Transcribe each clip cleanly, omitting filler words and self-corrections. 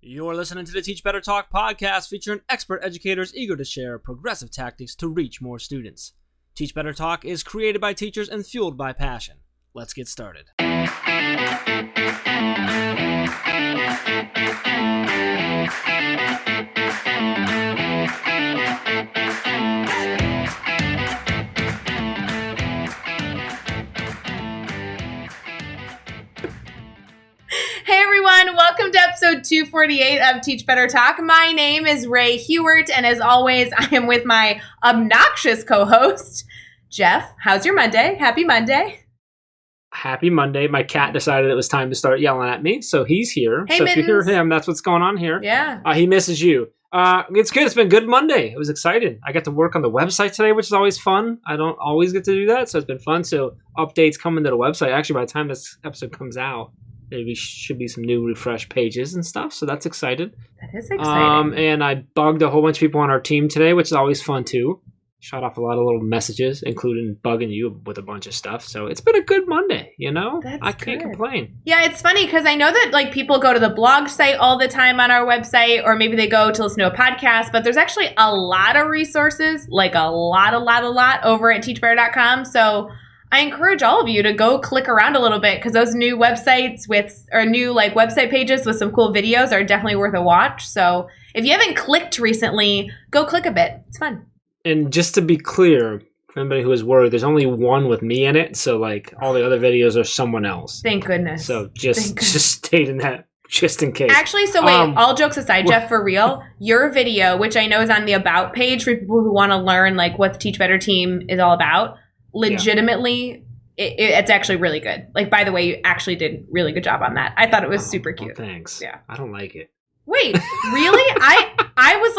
You're listening to the Teach Better Talk podcast featuring expert educators eager to share progressive tactics to reach more students. Teach Better Talk is created by teachers and fueled by passion. Let's get started. Hey everyone, welcome to episode 248 of Teach Better Talk. My name is Ray Hewert, and as always, I am with my obnoxious co-host, Jeff. How's your Monday? Happy Monday. Happy Monday. My cat decided it was time to start yelling at me, so he's here. Hey, so Mittens. If you hear him, that's what's going on here. Yeah. He misses you. It's good. It's been a good Monday. It was exciting. I got to work on the website today, which is always fun. I don't always get to do that, so it's been fun. So updates coming to the website. Actually, by the time this episode comes out, there should be some new refresh pages and stuff, so that's exciting. That is exciting. And I bugged a whole bunch of people on our team today, which is always fun too. Shot off a lot of little messages, including bugging you with a bunch of stuff. So it's been a good Monday, you know? I can't complain. Yeah, it's funny because I know that people go to the blog site all the time on our website, or maybe they go to listen to a podcast, but there's actually a lot of resources, like a lot over at teachbetter.com. So I encourage all of you to go click around a little bit because those new websites new website pages with some cool videos are definitely worth a watch. So if you haven't clicked recently, go click a bit. It's fun. And just to be clear, for anybody who is worried, there's only one with me in it. So all the other videos are someone else. Thank goodness. So just stating that just in case. Actually, so wait, all jokes aside, Jeff, for real, your video, which I know is on the About page for people who want to learn what the Teach Better team is all about, legitimately, it's actually really good. By the way, you actually did a really good job on that. I thought it was super cute. Well, thanks. Yeah. I don't like it. Wait, really? I was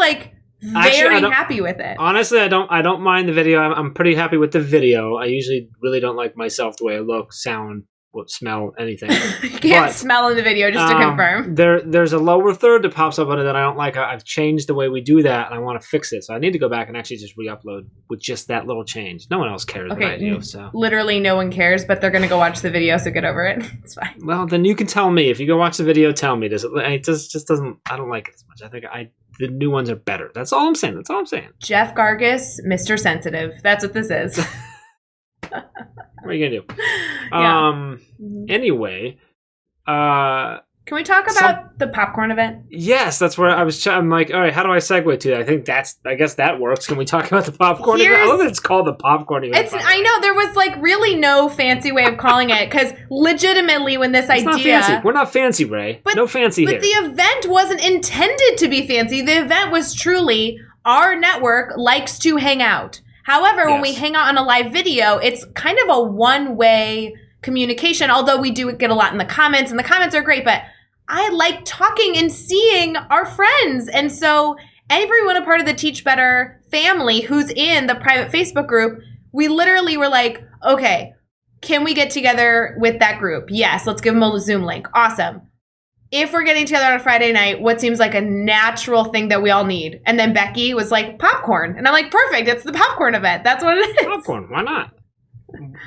very happy with it. Honestly, I don't mind the video. I'm pretty happy with the video. I usually really don't like myself the way I look, sound, smell, anything. You can't smell in the video, just to confirm. There's a lower third that pops up on it that I don't like. I've changed the way we do that, and I want to fix it. So I need to go back and actually just re-upload with just that little change. No one else cares what I do. So literally no one cares, but they're going to go watch the video, so get over it. It's fine. Well, then you can tell me. If you go watch the video, tell me. It just doesn't, I don't like it as much. I think the new ones are better. That's all I'm saying. Jeff Gargis, Mr. Sensitive. That's what this is. What are you going to do? Yeah. Anyway. Can we talk about the popcorn event? Yes, that's where I'm like, all right, how do I segue to that? I guess that works. Can we talk about the popcorn event? I love that it's called the popcorn event. I know, there was really no fancy way of calling it, because legitimately when this idea... Not fancy. We're not fancy, Ray. No fancy here. But the event wasn't intended to be fancy. The event was truly, our network likes to hang out. However, when we hang out on a live video, it's kind of a one-way communication, although we do get a lot in the comments, and the comments are great, but I like talking and seeing our friends. And so everyone a part of the Teach Better family who's in the private Facebook group, we literally were like, okay, can we get together with that group? Yes, let's give them a Zoom link. Awesome. If we're getting together on a Friday night, what seems like a natural thing that we all need? And then Becky was like, popcorn. And I'm like, perfect. It's the popcorn event. That's what it is. Popcorn. Why not?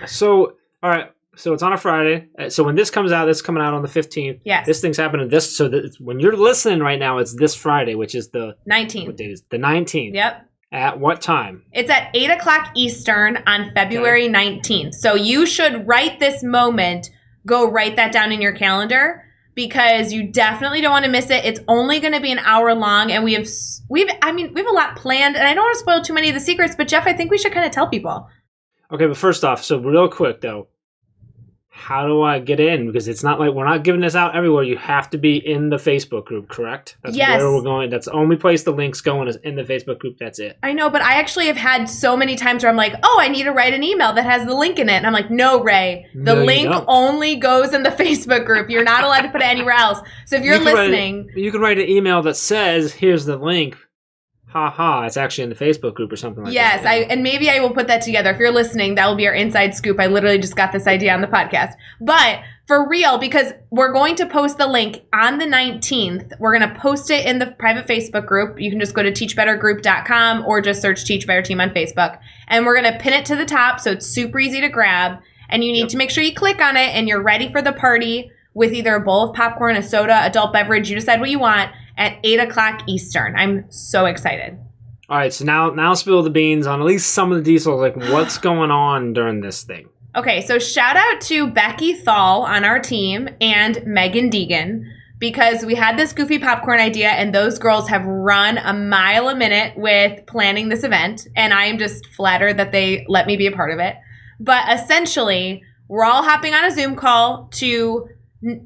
So, all right. So it's on a Friday. So when this comes out, this is coming out on the 15th. Yes. This thing's happening so that when you're listening right now, it's this Friday, which is the 19th. What date is it? The 19th. Yep. At what time? It's at 8 o'clock Eastern on February 19th. So you should right this moment, go write that down in your calendar, because you definitely don't want to miss it. It's only going to be an hour long, and we have a lot planned, and I don't want to spoil too many of the secrets, but Jeff, I think we should kind of tell people. Okay, but first off, so real quick though, how do I get in? Because it's not we're not giving this out everywhere. You have to be in the Facebook group, correct? That's where we're going. That's the only place the link's going is in the Facebook group. That's it. I know, but I actually have had so many times where I'm like, oh, I need to write an email that has the link in it. And I'm like, no, Ray, the link only goes in the Facebook group. You're not allowed to put it anywhere else. So if you're listening... You can write an email that says, here's the link. It's actually in the Facebook group or something like that. Yes, and maybe I will put that together. If you're listening, that will be our inside scoop. I literally just got this idea on the podcast. But for real, because we're going to post the link on the 19th. We're going to post it in the private Facebook group. You can just go to teachbettergroup.com or just search Teach Better Team on Facebook. And we're going to pin it to the top so it's super easy to grab. And you need to make sure you click on it and you're ready for the party with either a bowl of popcorn, a soda, adult beverage. You decide what you want. at 8 o'clock Eastern. I'm so excited. All right, so now spill the beans on at least some of the details, like what's going on during this thing. Okay, so shout out to Becky Thal on our team and Megan Deegan, because we had this goofy popcorn idea and those girls have run a mile a minute with planning this event. And I am just flattered that they let me be a part of it. But essentially, we're all hopping on a Zoom call to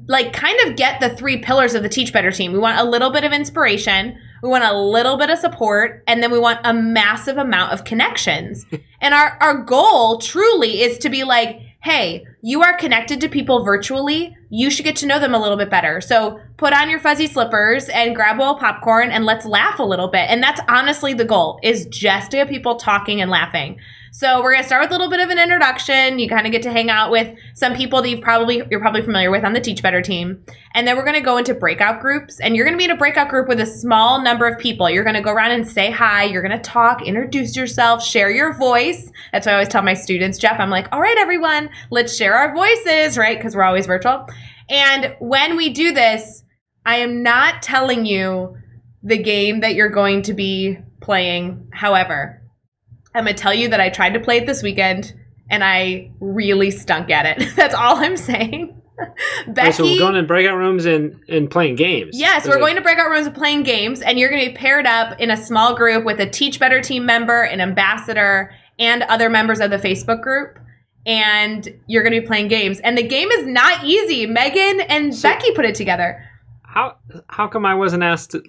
like kind of get the 3 pillars of the Teach Better team. We want a little bit of inspiration. We want a little bit of support, and then we want a massive amount of connections. And our goal truly is to be like, hey, you are connected to people virtually. You should get to know them a little bit better. So put on your fuzzy slippers and grab a little popcorn and let's laugh a little bit. And that's honestly the goal, is just to get people talking and laughing. So we're going to start with a little bit of an introduction. You kind of get to hang out with some people that you're probably familiar with on the Teach Better team. And then we're going to go into breakout groups. And you're going to be in a breakout group with a small number of people. You're going to go around and say hi. You're going to talk, introduce yourself, share your voice. That's what I always tell my students, Jeff. I'm like, all right, everyone, let's share our voices, right? Because we're always virtual. And when we do this, I am not telling you the game that you're going to be playing. However, I'm going to tell you that I tried to play it this weekend, and I really stunk at it. That's all I'm saying. Becky, right, so we're going in breakout rooms and playing games. Yes, we're going to breakout rooms and playing games, and you're going to be paired up in a small group with a Teach Better team member, an ambassador, and other members of the Facebook group. And you're going to be playing games. And the game is not easy. Megan and Becky put it together. How come I wasn't asked to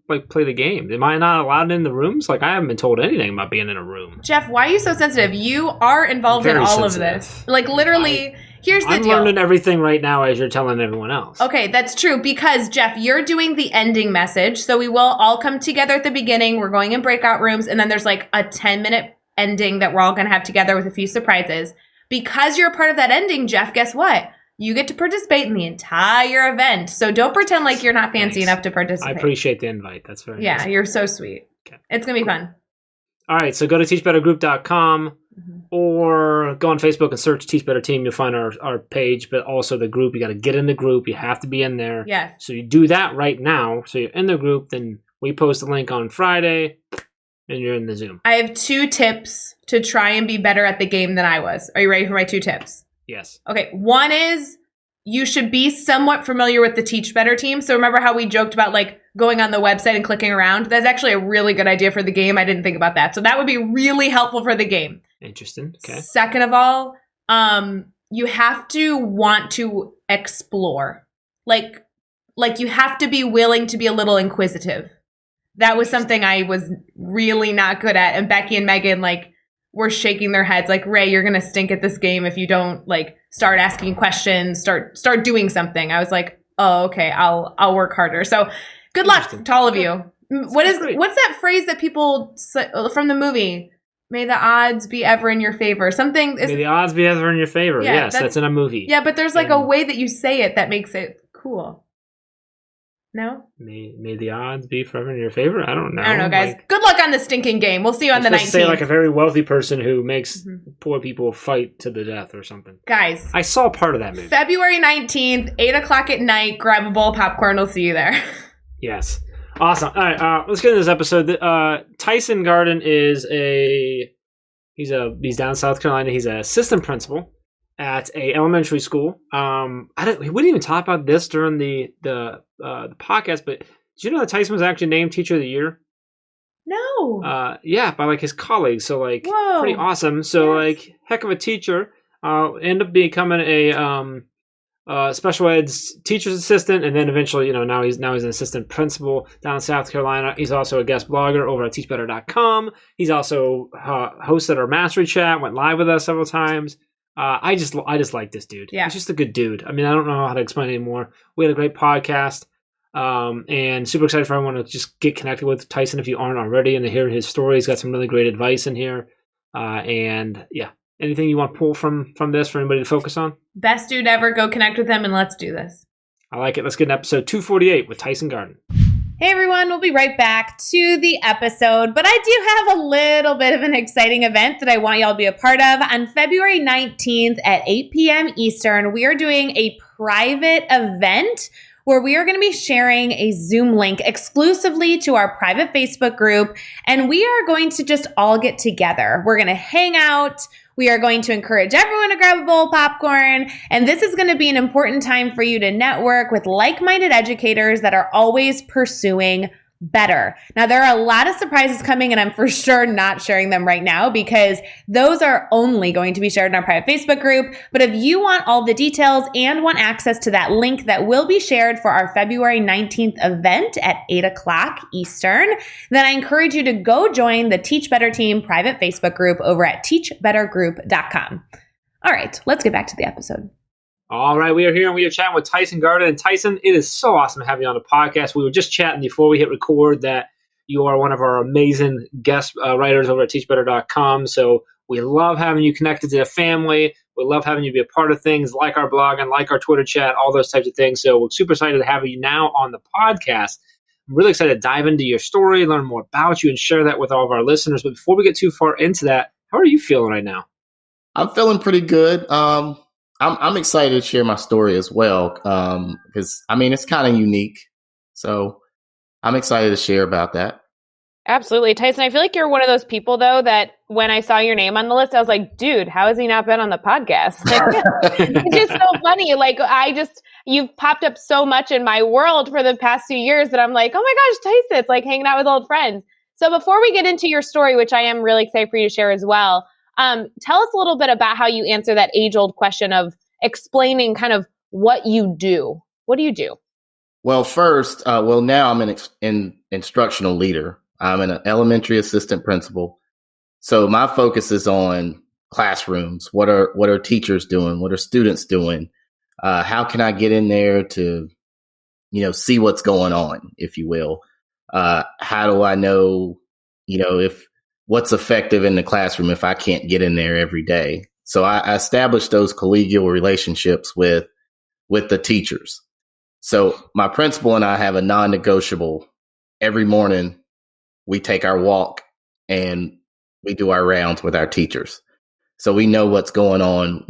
play the game? Am I not allowed in the rooms? Like, I haven't been told anything about being in a room. Jeff, why are you so sensitive? You are involved in all of this. Like, literally, here's the deal. I'm learning everything right now as you're telling everyone else. Okay, that's true, because, Jeff, you're doing the ending message. So we will all come together at the beginning. We're going in breakout rooms, and then there's like a 10-minute ending that we're all going to have together with a few surprises. Because you're a part of that ending, Jeff, guess what? You get to participate in the entire event. So don't pretend like you're not fancy enough to participate. I appreciate the invite. That's very nice. Yeah, you're so sweet. Okay. It's going to be fun. All right, so go to teachbettergroup.com or go on Facebook and search Teach Better Team. You'll find our page, but also the group. You got to get in the group. You have to be in there. Yeah. So you do that right now. So you're in the group. Then we post a link on Friday, and you're in the Zoom. I have 2 tips to try and be better at the game than I was. Are you ready for my 2 tips? Yes. Okay. One is you should be somewhat familiar with the Teach Better team. So remember how we joked about like going on the website and clicking around? That's actually a really good idea for the game. I didn't think about that. So that would be really helpful for the game. Interesting. Okay. Second of all, you have to want to explore. Like you have to be willing to be a little inquisitive. That was something I was really not good at. And Becky and Megan were shaking their heads like, Ray, you're going to stink at this game if you don't start asking questions, start doing something. I was like, oh, okay, I'll work harder. So good luck to all of you. What's that phrase that people say from the movie? May the odds be ever in your favor. May the odds be ever in your favor. Yeah, yes, that's in a movie. Yeah, but there's a way that you say it that makes it cool. No? May the odds be forever in your favor? I don't know. Guys. Good luck on the stinking game. We'll see you on the 19th. Say a very wealthy person who makes poor people fight to the death or something. Guys. I saw part of that movie. February 19th, 8 o'clock at night. Grab a bowl of popcorn. We'll see you there. Yes. Awesome. All right, let's get into this episode. Tyson Gardin is he's down in South Carolina. He's an assistant principal at a elementary school. We didn't even talk about this during the podcast, but did you know that Tyson was actually named Teacher of the Year? No. Yeah, by his colleagues. So whoa. Pretty awesome. So yes. Heck of a teacher. Ended up becoming a special ed teacher's assistant, and then eventually, now he's an assistant principal down in South Carolina. He's also a guest blogger over at teachbetter.com. He's also hosted our mastery chat, went live with us several times. I just like this dude. Yeah. He's just a good dude. I mean, I don't know how to explain it anymore. We had a great podcast, and super excited for everyone to just get connected with Tyson if you aren't already, and to hear his story. He's got some really great advice in here. And yeah, anything you want to pull from this for anybody to focus on? Best dude ever. Go connect with him and let's do this. I like it. Let's get in episode 248 with Tyson Gardin. Hey everyone, we'll be right back to the episode, but I do have a little bit of an exciting event that I want y'all to be a part of. On February 19th at 8 p.m. Eastern, we are doing a private event where we are going to be sharing a Zoom link exclusively to our private Facebook group. And we are going to just all get together. We're going to hang out. We are going to encourage everyone to grab a bowl of popcorn. And this is going to be an important time for you to network with like-minded educators that are always pursuing better. Now, there are a lot of surprises coming, and I'm for sure not sharing them right now because those are only going to be shared in our private Facebook group. But if you want all the details and want access to that link that will be shared for our February 19th event at 8 o'clock Eastern, then I encourage you to go join the Teach Better Team private Facebook group over at teachbettergroup.com. All right, let's get back to the episode. All right, we are here and we are chatting with Tyson Gardin. And Tyson, it is so awesome to have you on the podcast. We were just chatting before we hit record that you are one of our amazing guest writers over at teachbetter.com. So we love having you connected to the family. We love having you be a part of things like our blog and like our Twitter chat, all those types of things. So we're super excited to have you now on the podcast. I'm really excited to dive into your story, learn more about you, and share that with all of our listeners. But before we get too far into that, how are you feeling right now? I'm feeling pretty good. I'm excited to share my story as well because, it's kind of unique. So I'm excited to share about that. Absolutely. Tyson, I feel like you're one of those people, though, that when I saw your name on the list, I was like, dude, how has he not been on the podcast? It's just so funny. Like, you've popped up so much in my world for the past few years that I'm like, oh my gosh, Tyson, it's like hanging out with old friends. So before we get into your story, which I am really excited for you to share as well, tell us a little bit about how you answer that age-old question of explaining kind of what you do. What do you do? Well, first, now I'm an instructional leader. I'm an elementary assistant principal. So my focus is on classrooms. What are teachers doing? What are students doing? How can I get in there to, see what's going on, if you will? How do I know, if what's effective in the classroom if I can't get in there every day? So I established those collegial relationships with the teachers. So my principal and I have a non-negotiable. Every morning we take our walk and we do our rounds with our teachers. So we know what's going on.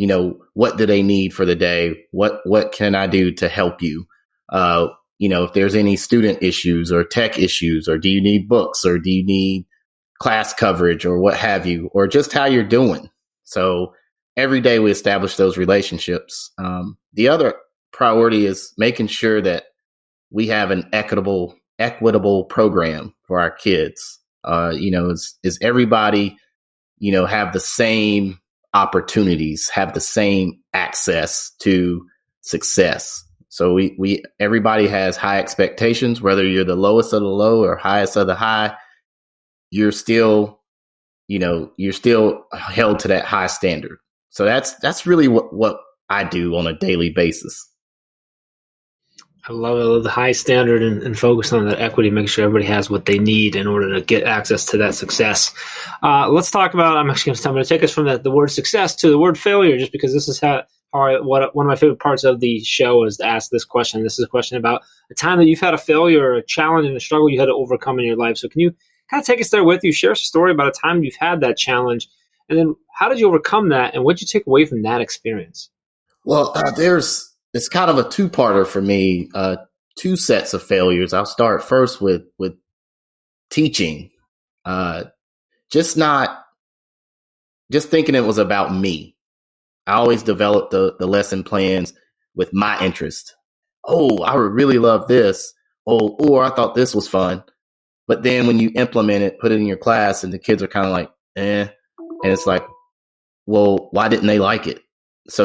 What do they need for the day? What can I do to help you? If there's any student issues or tech issues, or do you need books, or do you need class coverage, or what have you, or just how you're doing. So every day we establish those relationships. The other priority is making sure that we have an equitable program for our kids. Is everybody, have the same opportunities, have the same access to success. So everybody has high expectations, whether you're the lowest of the low or highest of the high, you're still held to that high standard. So that's really what I do on a daily basis. I love it. I love the high standard and focus on that equity, make sure everybody has what they need in order to get access to that success. Let's talk about, I'm going to take us from the word success to the word failure, just because this is one of my favorite parts of the show is to ask this question. This is a question about a time that you've had a failure or a challenge and a struggle you had to overcome in your life. So can you kind of take us there with you, share a story about a time you've had that challenge, and then how did you overcome that, and what did you take away from that experience? Well, it's kind of a two-parter for me, two sets of failures. I'll start first with teaching. Just thinking it was about me. I always developed the lesson plans with my interest. Oh, I would really love this. Oh, or I thought this was fun. But then when you implement it, put it in your class, and the kids are kind of like, eh. And it's like, well, why didn't they like it? So,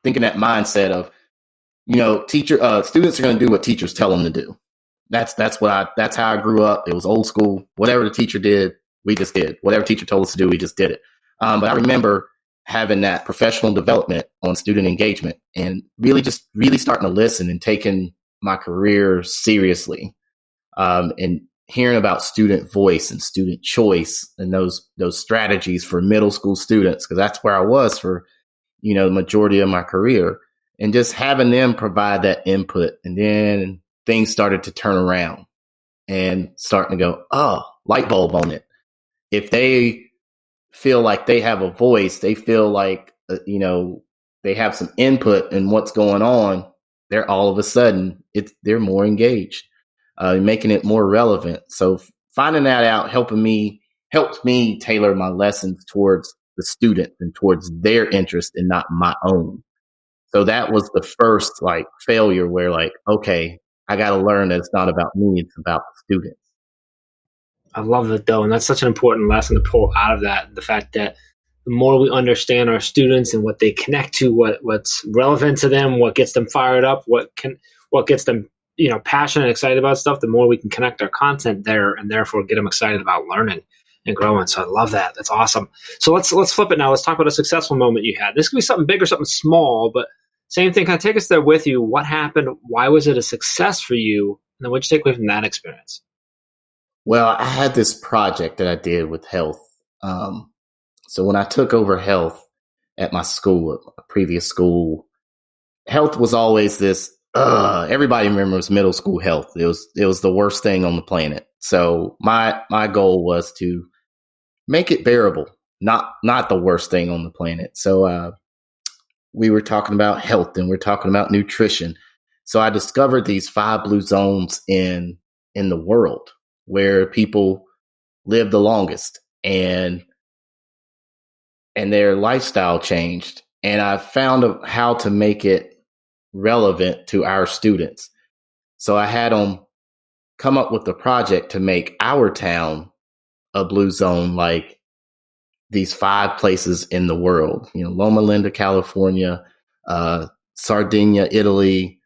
thinking that mindset of, students are going to do what teachers tell them to do. That's how I grew up. It was old school. Whatever the teacher did, we just did. Whatever teacher told us to do, we just did it. But I remember having that professional development on student engagement and really starting to listen and taking my career seriously. And hearing about student voice and student choice and those strategies for middle school students, because that's where I was for, the majority of my career, and just having them provide that input. And then things started to turn around and starting to go, oh, light bulb on it. If they feel like they have a voice, they feel like, they have some input in what's going on, they're all of a sudden they're more engaged, making it more relevant. So finding that out helped me tailor my lessons towards the student and towards their interest and not my own. So that was the first like failure where like, okay, I got to learn that it's not about me, it's about the students. I love it though, and that's such an important lesson to pull out of that. The fact that the more we understand our students and what they connect to, what's relevant to them, what gets them fired up, what gets them passionate and excited about stuff, the more we can connect our content there, and therefore get them excited about learning and growing. So I love that. That's awesome. So let's flip it now. Let's talk about a successful moment you had. This could be something big or something small, but same thing. Kind of take us there with you. What happened? Why was it a success for you? And then what'd you take away from that experience? Well, I had this project that I did with health. So when I took over health at my school, a previous school, health was always this, everybody remembers middle school health. It was the worst thing on the planet. So my goal was to make it bearable, not the worst thing on the planet. So we were talking about health and we're talking about nutrition. So I discovered these 5 blue zones in the world where people live the longest and their lifestyle changed. And I found how to make it relevant to our students. So I had them come up with a project to make our town a blue zone, like these 5 places in the world, Loma Linda, California, Sardinia, Italy,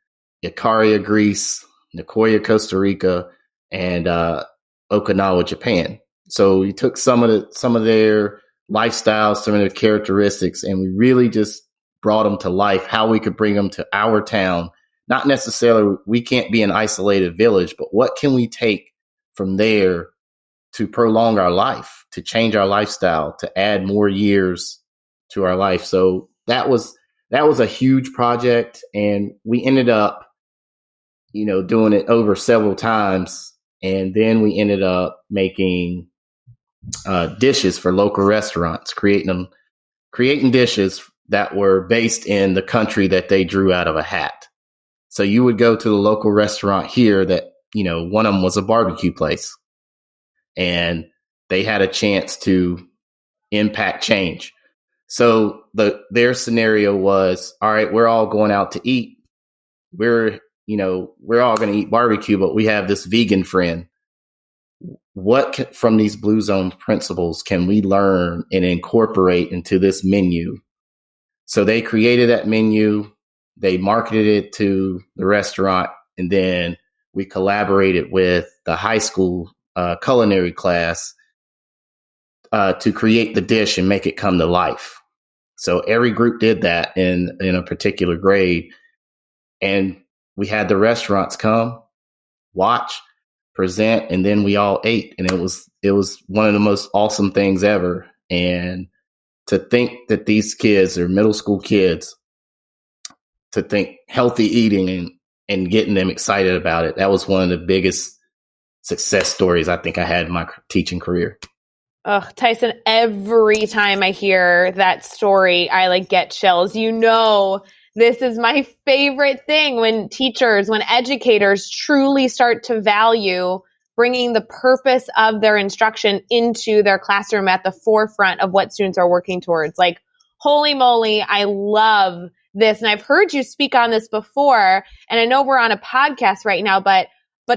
Ikaria, Greece, Nicoya, Costa Rica, and Okinawa, Japan. So we took some of their lifestyles, some of their characteristics, and we really just brought them to life, how we could bring them to our town. Not necessarily, we can't be an isolated village, but what can we take from there to prolong our life, to change our lifestyle, to add more years to our life? So that was a huge project, and we ended up, doing it over several times. And then we ended up making dishes for local restaurants, creating dishes that were based in the country that they drew out of a hat. So you would go to the local restaurant here that, one of them was a barbecue place, and they had a chance to impact change. So their scenario was, all right, we're all going out to eat. We're all going to eat barbecue, but we have this vegan friend. What from these Blue Zone principles can we learn and incorporate into this menu? So they created that menu, they marketed it to the restaurant, and then we collaborated with the high school culinary class to create the dish and make it come to life. So every group did that in a particular grade, and we had the restaurants come, watch, present, and then we all ate. And it was one of the most awesome things ever. And to think that these kids are middle school kids, to think healthy eating and getting them excited about it, that was one of the biggest success stories I think I had in my teaching career. Oh, Tyson, every time I hear that story, I get chills. This is my favorite thing when educators truly start to value bringing the purpose of their instruction into their classroom at the forefront of what students are working towards. Holy moly, I love this. And I've heard you speak on this before, and I know we're on a podcast right now, but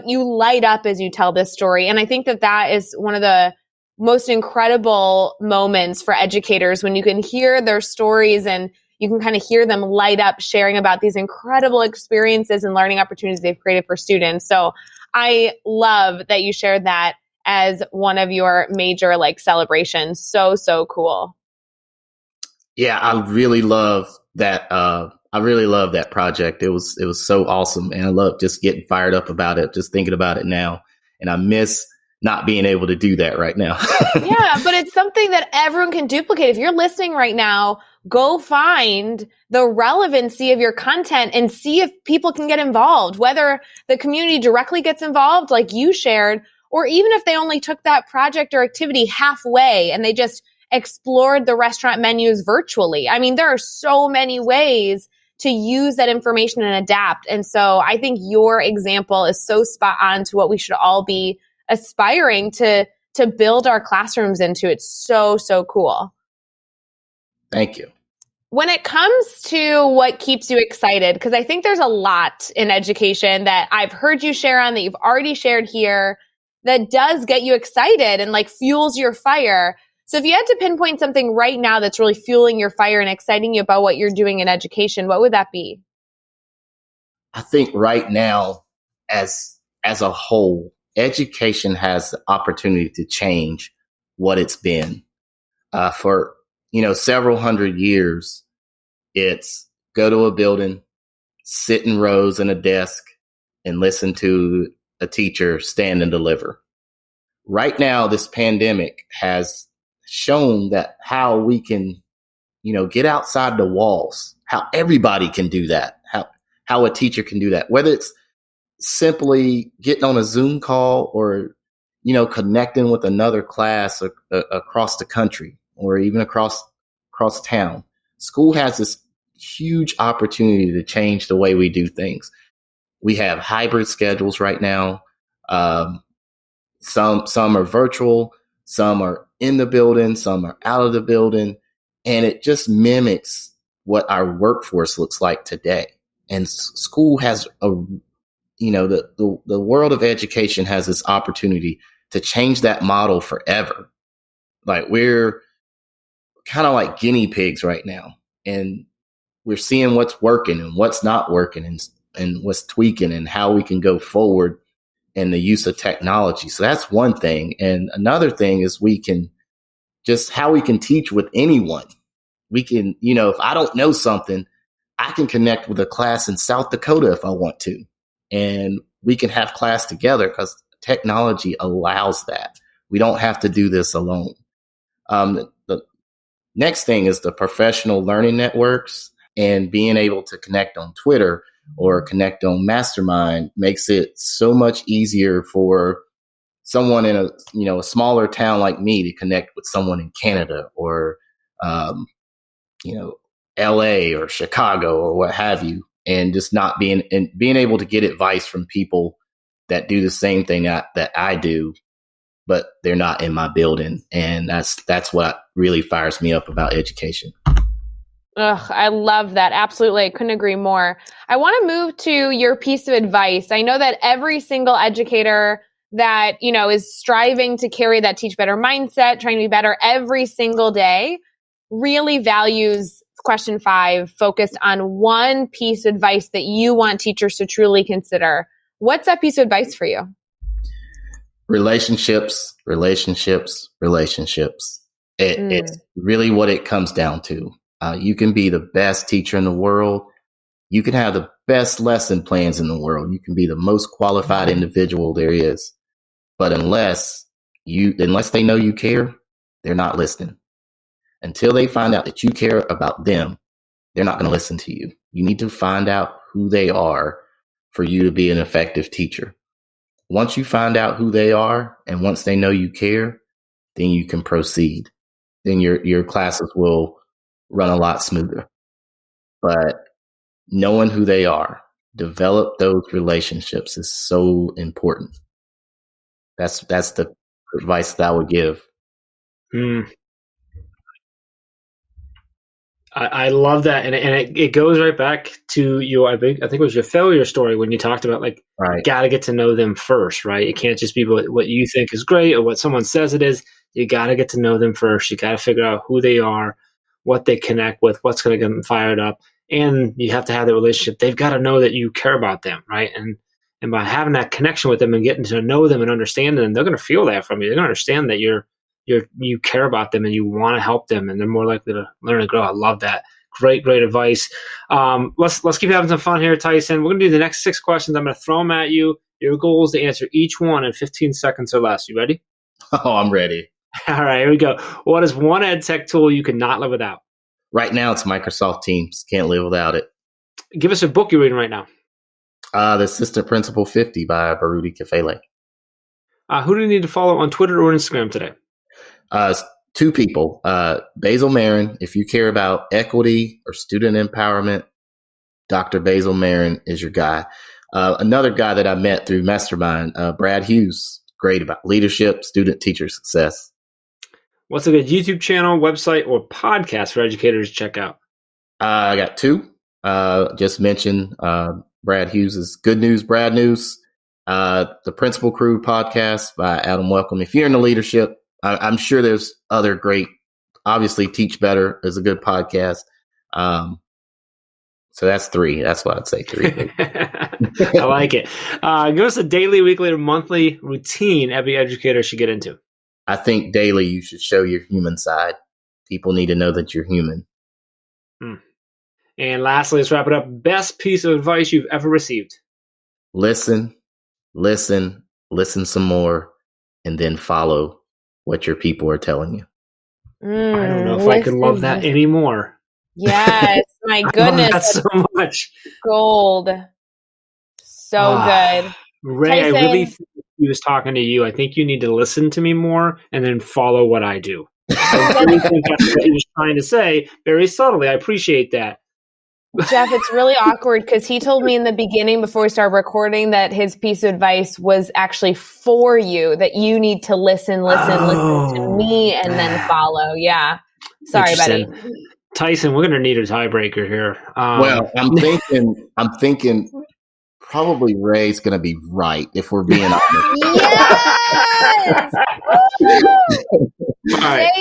you light up as you tell this story. And I think that is one of the most incredible moments for educators, when you can hear their stories and you can kind of hear them light up sharing about these incredible experiences and learning opportunities they've created for students. So I love that you shared that as one of your major celebrations. So, so cool. Yeah, I really love that. I really love that project. It was so awesome. And I love just getting fired up about it, just thinking about it now. And I miss not being able to do that right now. Yeah, but it's something that everyone can duplicate. If you're listening right now, go find the relevancy of your content and see if people can get involved, whether the community directly gets involved like you shared, or even if they only took that project or activity halfway and they just explored the restaurant menus virtually. I mean, there are so many ways to use that information and adapt. And so I think your example is so spot on to what we should all be aspiring to build our classrooms into. It's so, so cool. Thank you. When it comes to what keeps you excited, because I think there's a lot in education that I've heard you share on, that you've already shared here, that does get you excited and like fuels your fire. So if you had to pinpoint something right now that's really fueling your fire and exciting you about what you're doing in education, what would that be? I think right now, as a whole, education has the opportunity to change what it's been. For several hundred years, it's go to a building, sit in rows in a desk, and listen to a teacher stand and deliver. Right now, this pandemic has shown that how we can, get outside the walls, how everybody can do that, how a teacher can do that, whether it's simply getting on a Zoom call or, connecting with another class across the country or even across town. School has this huge opportunity to change the way we do things. We have hybrid schedules right now. Some are virtual, some are in the building, some are out of the building, and it just mimics what our workforce looks like today. And school has the world of education has this opportunity to change that model forever. Like, we're kind of like guinea pigs right now, and we're seeing what's working and what's not working and what's tweaking and how we can go forward in the use of technology. So that's one thing. And another thing is how we can teach with anyone. We can, if I don't know something, I can connect with a class in South Dakota if I want to. And we can have class together because technology allows that. We don't have to do this alone. The next thing is the professional learning networks, and being able to connect on Twitter or connect on Mastermind makes it so much easier for someone in a smaller town like me to connect with someone in Canada or, LA or Chicago or what have you, and just being able to get advice from people that do the same thing that I do, but they're not in my building. And that's what really fires me up about education. Ugh, I love that. Absolutely. I couldn't agree more. I want to move to your piece of advice. I know that every single educator that, is striving to carry that teach better mindset, trying to be better every single day, really values question 5, focused on one piece of advice that you want teachers to truly consider. What's that piece of advice for you? Relationships, relationships, relationships. It's really what it comes down to. You can be the best teacher in the world. You can have the best lesson plans in the world. You can be the most qualified individual there is. But unless they know you care, they're not listening. Until they find out that you care about them, they're not going to listen to you. You need to find out who they are for you to be an effective teacher. Once you find out who they are, and once they know you care, then you can proceed. Then your classes will run a lot smoother. But knowing who they are, develop those relationships is so important. That's the advice that I would give. I love that, and it goes right back to your I think it was your failure story when you talked about you got to get to know them first, right? It can't just be what you think is great or what someone says it is. You got to get to know them first. You got to figure out who they are, what they connect with, what's going to get them fired up, and you have to have the relationship. They've got to know that you care about them, right? And by having that connection with them and getting to know them and understand them, they're going to feel that from you. They're going to understand that you care about them and you want to help them, and they're more likely to learn and grow. I love that. Great advice. Let's keep having some fun here, Tyson. We're going to do the next 6 questions. I'm going to throw them at you. Your goal is to answer each one in 15 seconds or less. You ready? Oh, I'm ready. All right, here we go. What is one EdTech tool you cannot live without? Right now, it's Microsoft Teams. Can't live without it. Give us a book you're reading right now. The Assistant Principal 50 by Baruti Kafele. Who do you need to follow on Twitter or Instagram today? 2 people. Basil Marin, if you care about equity or student empowerment, Dr. Basil Marin is your guy. Another guy that I met through Mastermind, Brad Hughes, great about leadership, student teacher success. What's a good YouTube channel, website, or podcast for educators to check out? I got two. Just mentioned Brad Hughes' Good News, Brad News. The Principal Crew podcast by Adam Welcome. If you're into leadership, I'm sure there's other great, obviously Teach Better is a good podcast. So that's three. That's what I'd say, three. I like it. Give us a daily, weekly, or monthly routine every educator should get into. I think daily you should show your human side. People need to know that you're human. And lastly, let's wrap it up. Best piece of advice you've ever received? Listen some more, and then follow what your people are telling you. I don't know if I could love that anymore. Yes, my goodness. That's so much. Gold. So good. Ray, Tyson. I really think he was talking to you. I think you need to listen to me more and then follow what I do. I really think that's what he was trying to say very subtly. I appreciate that. Jeff, it's really awkward because he told me in the beginning before we started recording that his piece of advice was actually for you, that you need to listen to me and then follow. Yeah. Sorry, buddy. Tyson, we're going to need a tiebreaker here. Well, I'm thinking probably Ray's going to be right if we're being honest. Yes! All right.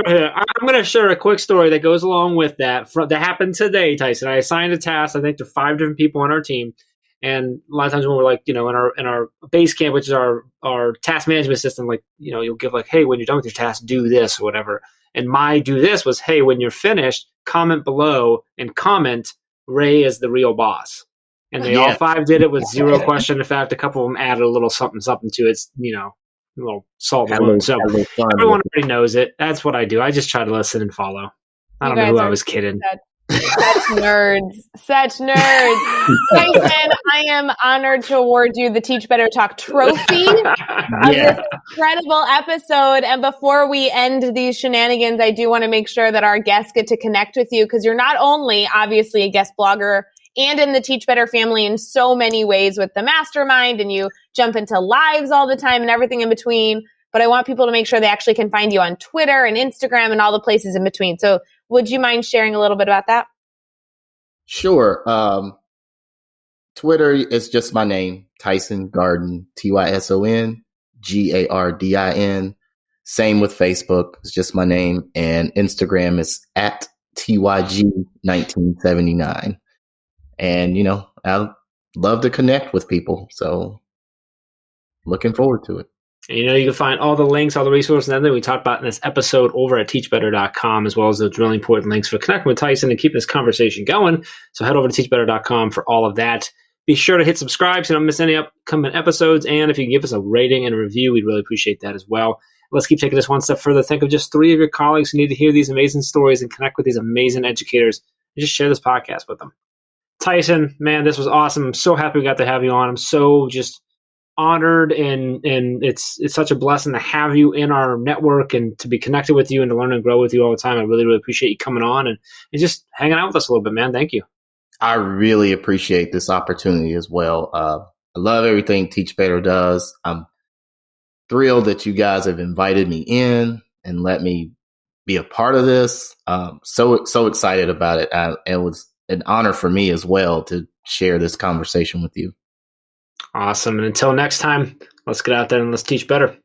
I'm going to share a quick story that goes along with that. That happened today, Tyson. I assigned a task, I think, to 5 different people on our team. And a lot of times when we're like, in our base camp, which is our task management system, like, you'll give like, hey, when you're done with your task, do this or whatever. And my do this was, hey, when you're finished, comment below and comment, Ray is the real boss. And they all 5 did it with 0 question. In fact, a couple of them added a little something to it, a little salt in the wound. So everyone already knows it. That's what I do. I just try to listen and follow. I don't know who I was kidding. Such nerds. Tyson, I am honored to award you the Teach Better Talk trophy of this incredible episode. And before we end these shenanigans, I do want to make sure that our guests get to connect with you, because you're not only obviously a guest blogger and in the Teach Better family in so many ways with the mastermind, and you jump into lives all the time and everything in between. But I want people to make sure they actually can find you on Twitter and Instagram and all the places in between. So would you mind sharing a little bit about that? Sure. Twitter is just my name, Tyson Gardin, TysonGardin. Same with Facebook. It's just my name. And Instagram is at TYG1979. And, I love to connect with people. So looking forward to it. And you can find all the links, all the resources, and everything we talked about in this episode over at teachbetter.com, as well as those really important links for connecting with Tyson and keep this conversation going. So head over to teachbetter.com for all of that. Be sure to hit subscribe so you don't miss any upcoming episodes. And if you can give us a rating and a review, we'd really appreciate that as well. Let's keep taking this one step further. Think of just 3 of your colleagues who need to hear these amazing stories and connect with these amazing educators. And just share this podcast with them. Tyson, man, this was awesome. I'm so happy we got to have you on. I'm so just honored, and it's such a blessing to have you in our network and to be connected with you and to learn and grow with you all the time. I really, really appreciate you coming on and just hanging out with us a little bit, man. Thank you. I really appreciate this opportunity as well. I love everything Teach Better does. I'm thrilled that you guys have invited me in and let me be a part of this. So excited about it. It was an honor for me as well to share this conversation with you. Awesome. And until next time, let's get out there and let's teach better.